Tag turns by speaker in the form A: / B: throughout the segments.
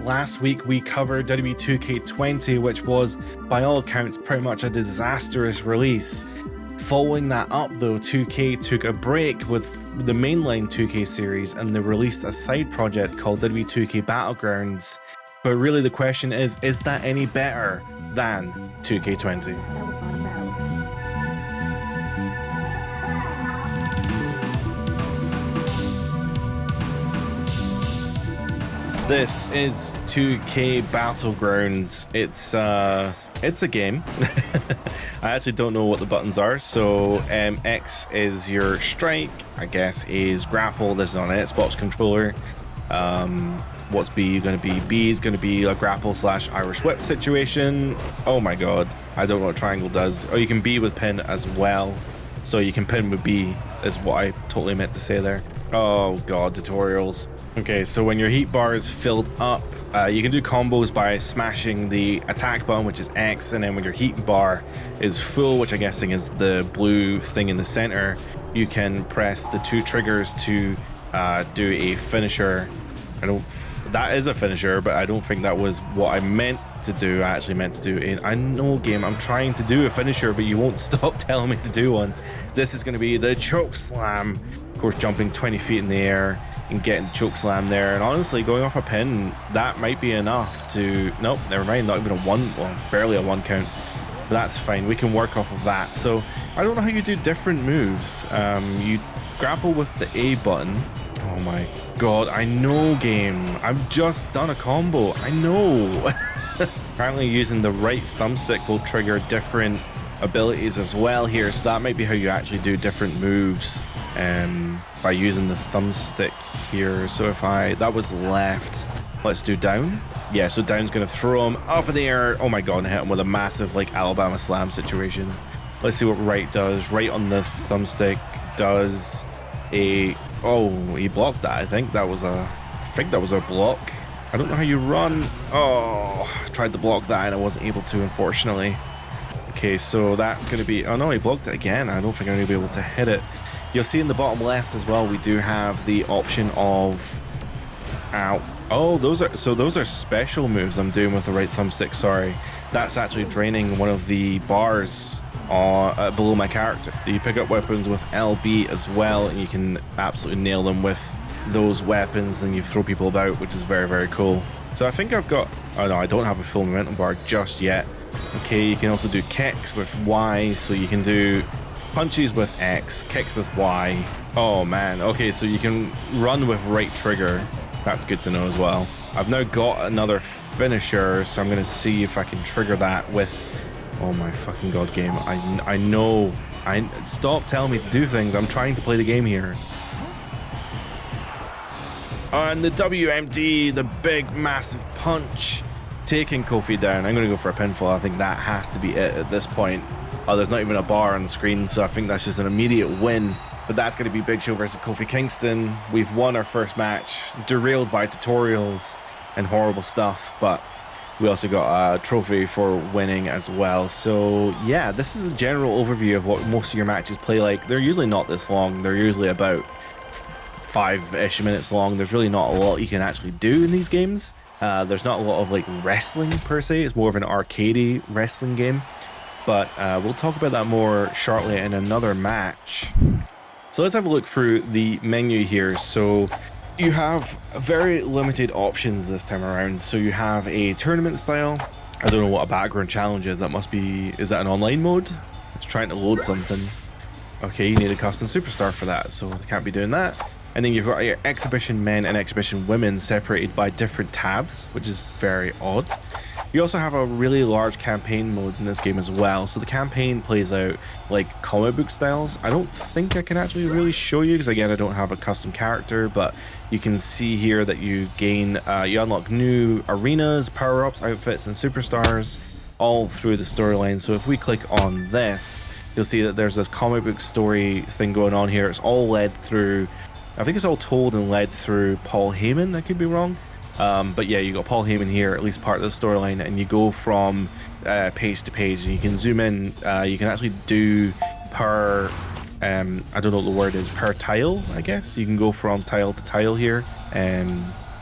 A: last week we covered WWE 2K20, which was, by all accounts, pretty much a disastrous release. Following that up though, 2K took a break with the mainline 2K series and they released a side project called WWE 2K Battlegrounds. But really the question is that any better than 2K20? This is 2K Battlegrounds. It's a game. I actually don't know what the buttons are. So X is your strike, I guess is grapple. This is on an Xbox controller. What's B going to be? B is going to be a grapple / Irish whip situation. Oh my god, I don't know what triangle does. Oh, you can B with pin as well. So you can pin with B is what I totally meant to say there. Oh god, tutorials. Okay, so when your heat bar is filled up, you can do combos by smashing the attack button, which is X, and then when your heat bar is full, which I'm guessing is the blue thing in the center, you can press the two triggers to do a finisher. That is a finisher, but I don't think that was what I meant to do. I actually meant to do I know, game, I'm trying to do a finisher, but you won't stop telling me to do one. This is going to be the choke slam. Of course, jumping 20 feet in the air and getting the choke slam there. And honestly, going off a pin, that might be enough to... Nope, never mind, not even a one, well, barely a one count. But that's fine, we can work off of that. So I don't know how you do different moves. You grapple with the A button. Oh my god, I know, game. I've just done a combo. I know. Apparently using the right thumbstick will trigger different abilities as well here. So that might be how you actually do different moves by using the thumbstick here. So if that was left, let's do down. Yeah, so down's going to throw him up in the air. Oh my god, and hit him with a massive like Alabama slam situation. Let's see what right does. Right on the thumbstick does a... Oh, he blocked that. I think that was a block. I don't know how you run. Oh, I tried to block that and I wasn't able to, unfortunately. Okay, so that's going to be... Oh no, he blocked it again. I don't think I'm going to be able to hit it. You'll see in the bottom left as well, we do have the option of... Ow. Oh, those are special moves I'm doing with the right thumbstick, sorry. That's actually draining one of the bars below my character. You pick up weapons with LB as well, and you can absolutely nail them with those weapons, and you throw people about, which is very, very cool. So I think I've got... Oh no, I don't have a full momentum bar just yet. Okay, you can also do kicks with Y, so you can do punches with X, kicks with Y. Oh man, okay, so you can run with right trigger. That's good to know as well. I've now got another finisher, so I'm going to see if I can trigger that with... Oh my fucking god, game. I know. Stop telling me to do things. I'm trying to play the game here. And the WMD, the big massive punch, taking Kofi down. I'm going to go for a pinfall. I think that has to be it at this point. Oh, there's not even a bar on the screen, so I think that's just an immediate win. But that's going to be Big Show versus Kofi Kingston. We've won our first match, derailed by tutorials and horrible stuff, but we also got a trophy for winning as well. So yeah, this is a general overview of what most of your matches play like. They're usually not this long. They're usually about 5-ish minutes long. There's really not a lot you can actually do in these games. There's not a lot of like wrestling per se. It's more of an arcadey wrestling game. But we'll talk about that more shortly in another match. So let's have a look through the menu here. So you have very limited options this time around. So you have a tournament style. I don't know what a background challenge is. That must be... Is that an online mode? It's trying to load something. Okay, you need a custom superstar for that, so I can't be doing that. And then you've got your exhibition men and exhibition women separated by different tabs, which is very odd. You also have a really large campaign mode in this game as well. So the campaign plays out like comic book styles. I don't think I can actually really show you because again, I don't have a custom character, but you can see here that you gain, you unlock new arenas, power-ups, outfits, and superstars all through the storyline. So if we click on this, you'll see that there's this comic book story thing going on here. It's all led through, I think it's all told and led through Paul Heyman. I could be wrong. But yeah, you got Paul Heyman here, at least part of the storyline, and you go from page to page, and you can zoom in. You can actually do per, I don't know what the word is, per tile, I guess. You can go from tile to tile here,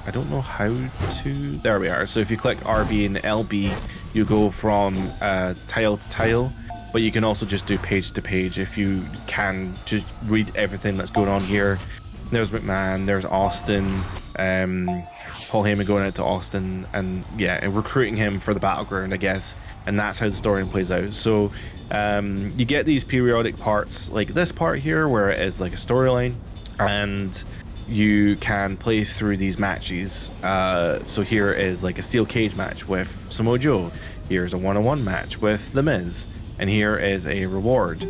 A: I don't know how to... There we are. So if you click RB and LB, you go from tile to tile, but you can also just do page to page if you can just read everything that's going on here. There's McMahon, there's Austin, Paul Heyman going out to Austin, and yeah, and recruiting him for the Battleground, I guess, and that's how the story plays out. So you get these periodic parts, like this part here, where it is like a storyline, and you can play through these matches. So here is like a steel cage match with Samoa Joe, here's a one-on-one match with The Miz, and here is a reward.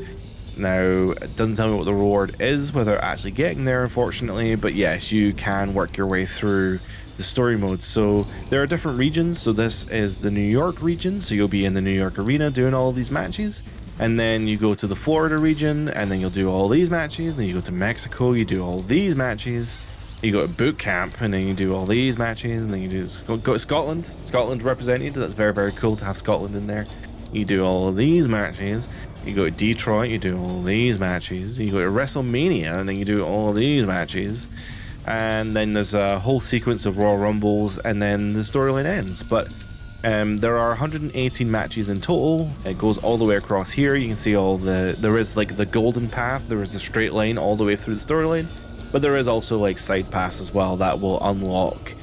A: Now, it doesn't tell me what the reward is without actually getting there, unfortunately, but yes, you can work your way through the story mode. So there are different regions. So this is the New York region, so you'll be in the New York arena doing all of these matches, and then you go to the Florida region, and then you'll do all these matches. Then you go to Mexico, you do all these matches. You go to boot camp, and then you do all these matches, and then you go to Scotland. Scotland's represented. That's very, very cool to have Scotland in there. You do all of these matches. You go to Detroit, you do all these matches. You go to WrestleMania, and then you do all of these matches. And then there's a whole sequence of Royal Rumbles, and then the storyline ends. But there are 118 matches in total. It goes all the way across here. You can see all there is like the golden path. There is a straight line all the way through the storyline. But there is also like side paths as well that will unlock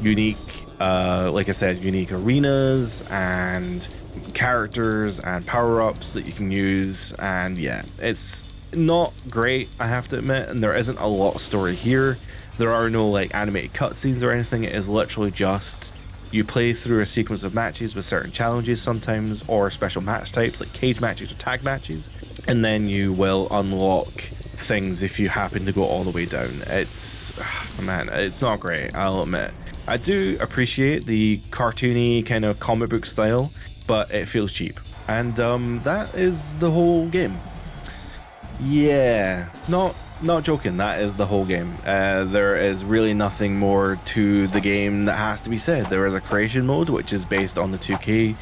A: unique, like I said, unique arenas and characters and power-ups that you can use. And yeah, it's not great, I have to admit, and there isn't a lot of story here. There are no like animated cutscenes or anything. It is literally just you play through a sequence of matches with certain challenges sometimes, or special match types like cage matches or tag matches, and then you will unlock things if you happen to go all the way down. It's man, it's not great, I'll admit. I do appreciate the cartoony kind of comic book style, but it feels cheap. And that is the whole game. Yeah, not joking, that is the whole game. There is really nothing more to the game that has to be said. There is a creation mode, which is based on the 2K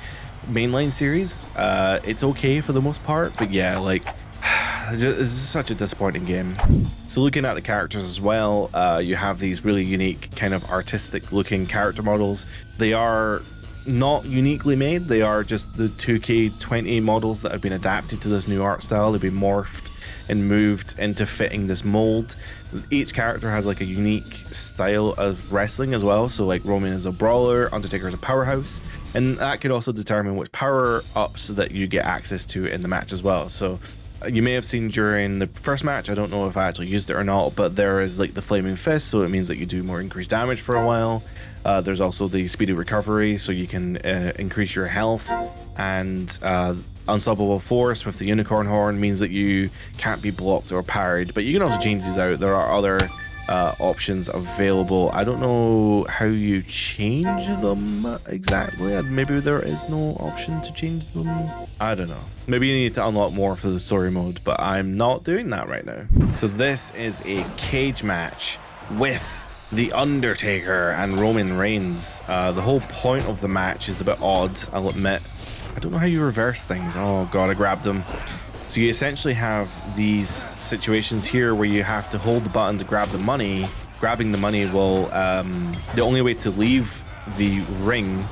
A: mainline series. It's okay for the most part, but yeah, like, it's such a disappointing game. So looking at the characters as well, you have these really unique kind of artistic looking character models. They are not uniquely made, they are just the 2K20 models that have been adapted to this new art style. They've been morphed and moved into fitting this mold. Each character has like a unique style of wrestling as well. So like Roman is a brawler, Undertaker is a powerhouse, and that could also determine which power ups that you get access to in the match as well. So you may have seen during the first match, I don't know if I actually used it or not, but there is like the Flaming Fist, so it means that you do more increased damage for a while. There's also the Speedy Recovery, so you can increase your health, and Unstoppable Force with the Unicorn Horn means that you can't be blocked or parried, but you can also change these out. There are other options available. I don't know how you change them exactly. Maybe there is no option to change them. I don't know. Maybe you need to unlock more for the story mode, but I'm not doing that right now. So this is a cage match with The Undertaker and Roman Reigns. The whole point of the match is a bit odd, I'll admit. I don't know how you reverse things. Oh god, I grabbed him. So you essentially have these situations here where you have to hold the button to grab the money. Grabbing the money will, the only way to leave the ring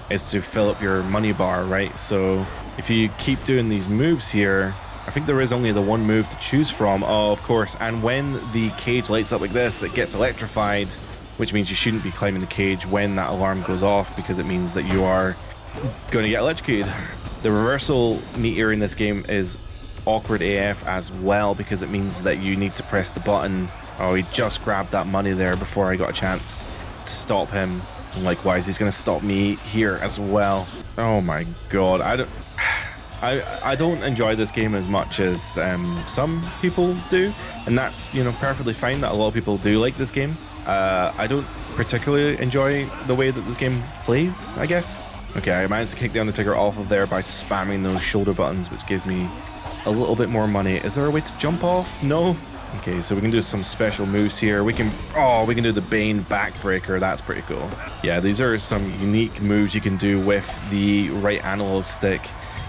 A: is to fill up your money bar, right? So if you keep doing these moves here, I think there is only the one move to choose from. Oh, of course. And when the cage lights up like this, it gets electrified, which means you shouldn't be climbing the cage when that alarm goes off, because it means that you are going to get electrocuted. The reversal meter in this game is awkward AF as well, because it means that you need to press the button. Oh, he just grabbed that money there before I got a chance to stop him. And likewise, he's going to stop me here as well. Oh my god, I don't enjoy this game as much as some people do, and that's, you know, perfectly fine that a lot of people do like this game. I don't particularly enjoy the way that this game plays, I guess. Okay, I managed to kick the Undertaker off of there by spamming those shoulder buttons, which give me a little bit more money. Is there a way to jump off? No? Okay, so we can do some special moves here. We can do the Bane backbreaker. That's pretty cool. Yeah, these are some unique moves you can do with the right analog stick.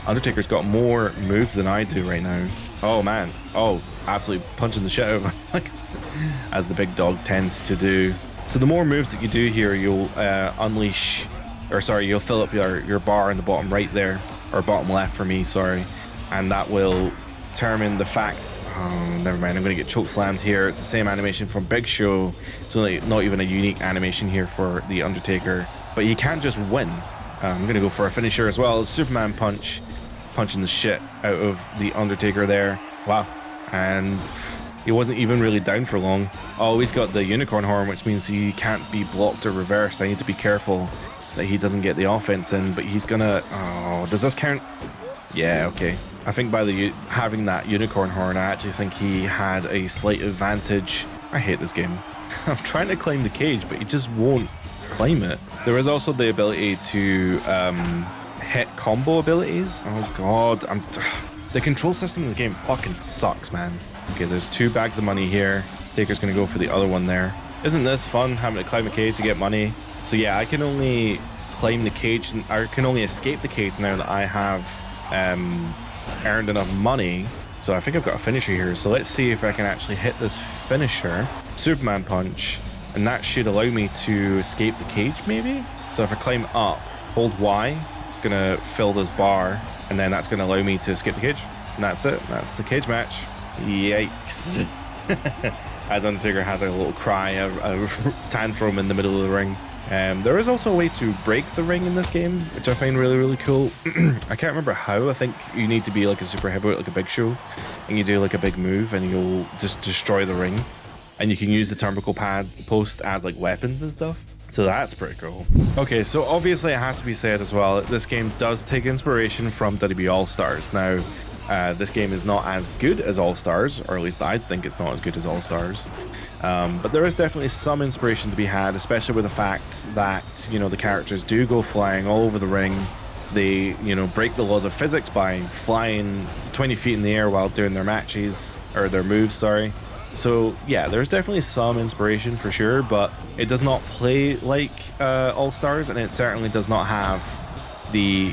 A: Undertaker's got more moves than I do right now. Oh man. Oh, absolutely punching the shit out of him, as the big dog tends to do. So the more moves that you do here, you'll unleash, or sorry, you'll fill up your bar in the bottom right there, or bottom left for me, sorry, and that will determine the fact. Oh, never mind, I'm going to get choke slammed here. It's the same animation from Big Show. It's not even a unique animation here for the Undertaker, but he can't just win. I'm going to go for a finisher as well. Superman punch, punching the shit out of the Undertaker there. Wow. And he wasn't even really down for long. Oh, he's got the unicorn horn, which means he can't be blocked or reversed. I need to be careful that he doesn't get the offense in, but he's gonna... Oh, does this count? Yeah, okay. I think by having that unicorn horn, I actually think he had a slight advantage. I hate this game. I'm trying to climb the cage, but he just won't climb it. There is also the ability to hit combo abilities. Oh god, the control system in this game fucking sucks, man. Okay, there's 2 bags of money here. Taker's gonna go for the other one there. Isn't this fun, having to climb a cage to get money? So yeah, I can only climb the cage, and I can only escape the cage now that I have earned enough money. So I think I've got a finisher here. So let's see if I can actually hit this finisher. Superman punch, and that should allow me to escape the cage maybe? So if I climb up, hold Y, it's gonna fill this bar, and then that's gonna allow me to escape the cage. And that's it, that's the cage match. Yikes. As Undertaker has a little cry, a tantrum in the middle of the ring. There is also a way to break the ring in this game, which I find really, really cool. I can't remember how. I think you need to be like a super heavyweight, like a Big Show, and you do like a big move and you'll just destroy the ring. And you can use the turnbuckle pad post as like weapons and stuff. So that's pretty cool. Okay, so obviously it has to be said as well that this game does take inspiration from WWE All-Stars. Now, this game is not as good as All-Stars, or at least I think it's not as good as All-Stars. But there is definitely some inspiration to be had, especially with the fact that, you know, the characters do go flying all over the ring. They, you know, break the laws of physics by flying 20 feet in the air while doing their matches, or their moves, sorry. So yeah, there's definitely some inspiration for sure, but it does not play like All-Stars, and it certainly does not have the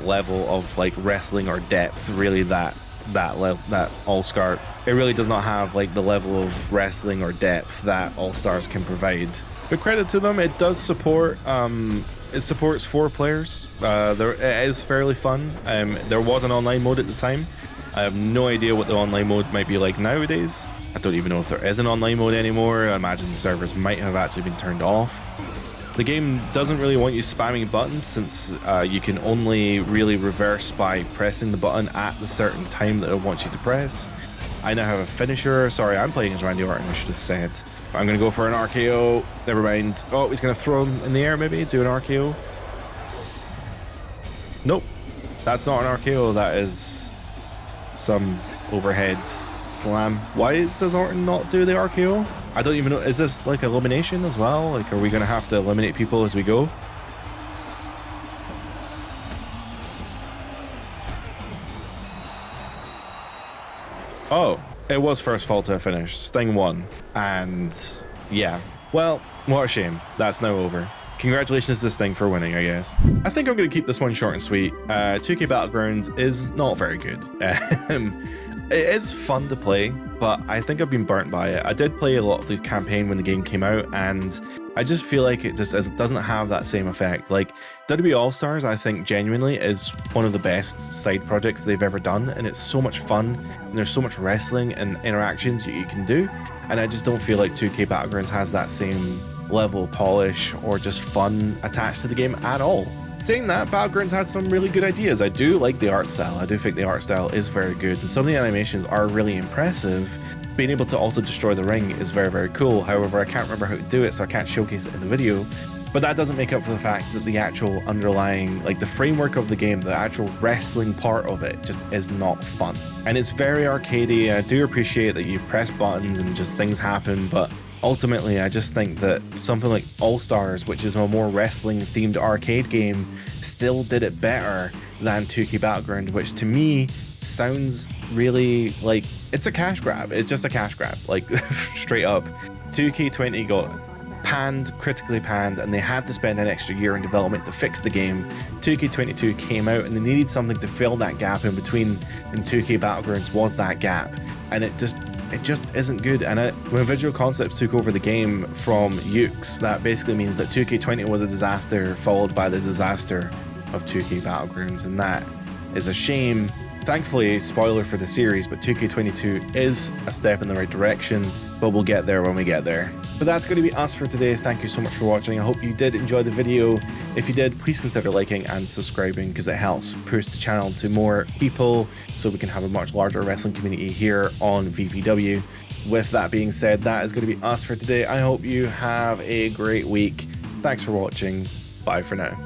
A: level of like wrestling or depth really that All-Star. It really does not have like the level of wrestling or depth that All-Stars can provide. But credit to them, it does support it supports 4 players. It is fairly fun. There was an online mode at the time. I have no idea what the online mode might be like nowadays. I don't even know if there is an online mode anymore. I imagine the servers might have actually been turned off. The game doesn't really want you spamming buttons, since you can only really reverse by pressing the button at the certain time that it wants you to press. I now have a finisher. Sorry, I'm playing as Randy Orton, I should have said. I'm going to go for an RKO. Never mind. Oh, he's going to throw him in the air maybe, do an RKO. Nope. That's not an RKO, that is some overhead slam. Why does Orton not do the RKO? I don't even know. Is this like elimination as well? Like, are we going to have to eliminate people as we go? Oh, it was first fall to a finish. Sting won. And yeah, well, what a shame. That's now over. Congratulations to Sting for winning, I guess. I think I'm going to keep this one short and sweet. 2K Battlegrounds is not very good. It is fun to play, but I think I've been burnt by it. I did play a lot of the campaign when the game came out, and I just feel like it just doesn't have that same effect. Like, WWE All-Stars, I think, genuinely is one of the best side projects they've ever done, and it's so much fun, and there's so much wrestling and interactions you can do, and I just don't feel like 2K Battlegrounds has that same level of polish or just fun attached to the game at all. Saying that, Battlegrounds had some really good ideas. I do like the art style. I do think the art style is very good, and some of the animations are really impressive. Being able to also destroy the ring is very, very cool. However, I can't remember how to do it, so I can't showcase it in the video. But that doesn't make up for the fact that the actual underlying, like the framework of the game, the actual wrestling part of it just is not fun. And it's very arcadey. I do appreciate that you press buttons and just things happen, but ultimately, I just think that something like All-Stars, which is a more wrestling-themed arcade game, still did it better than 2K Battleground, which to me sounds really like it's a cash grab. It's just a cash grab, like straight up. 2K20 got panned, critically panned, and they had to spend an extra year in development to fix the game. 2K22 came out and they needed something to fill that gap in between, and 2K Battlegrounds was that gap. And it just isn't good. And when Visual Concepts took over the game from Yuke's, that basically means that 2K20 was a disaster, followed by the disaster of 2K Battlegrounds, and that is a shame. Thankfully, spoiler for the series, but 2K22 is a step in the right direction, but we'll get there when we get there. But that's going to be us for today. Thank you so much for watching. I hope you did enjoy the video. If you did, please consider liking and subscribing, because it helps push the channel to more people so we can have a much larger wrestling community here on VPW. With that being said, that is going to be us for today. I hope you have a great week. Thanks for watching. Bye for now.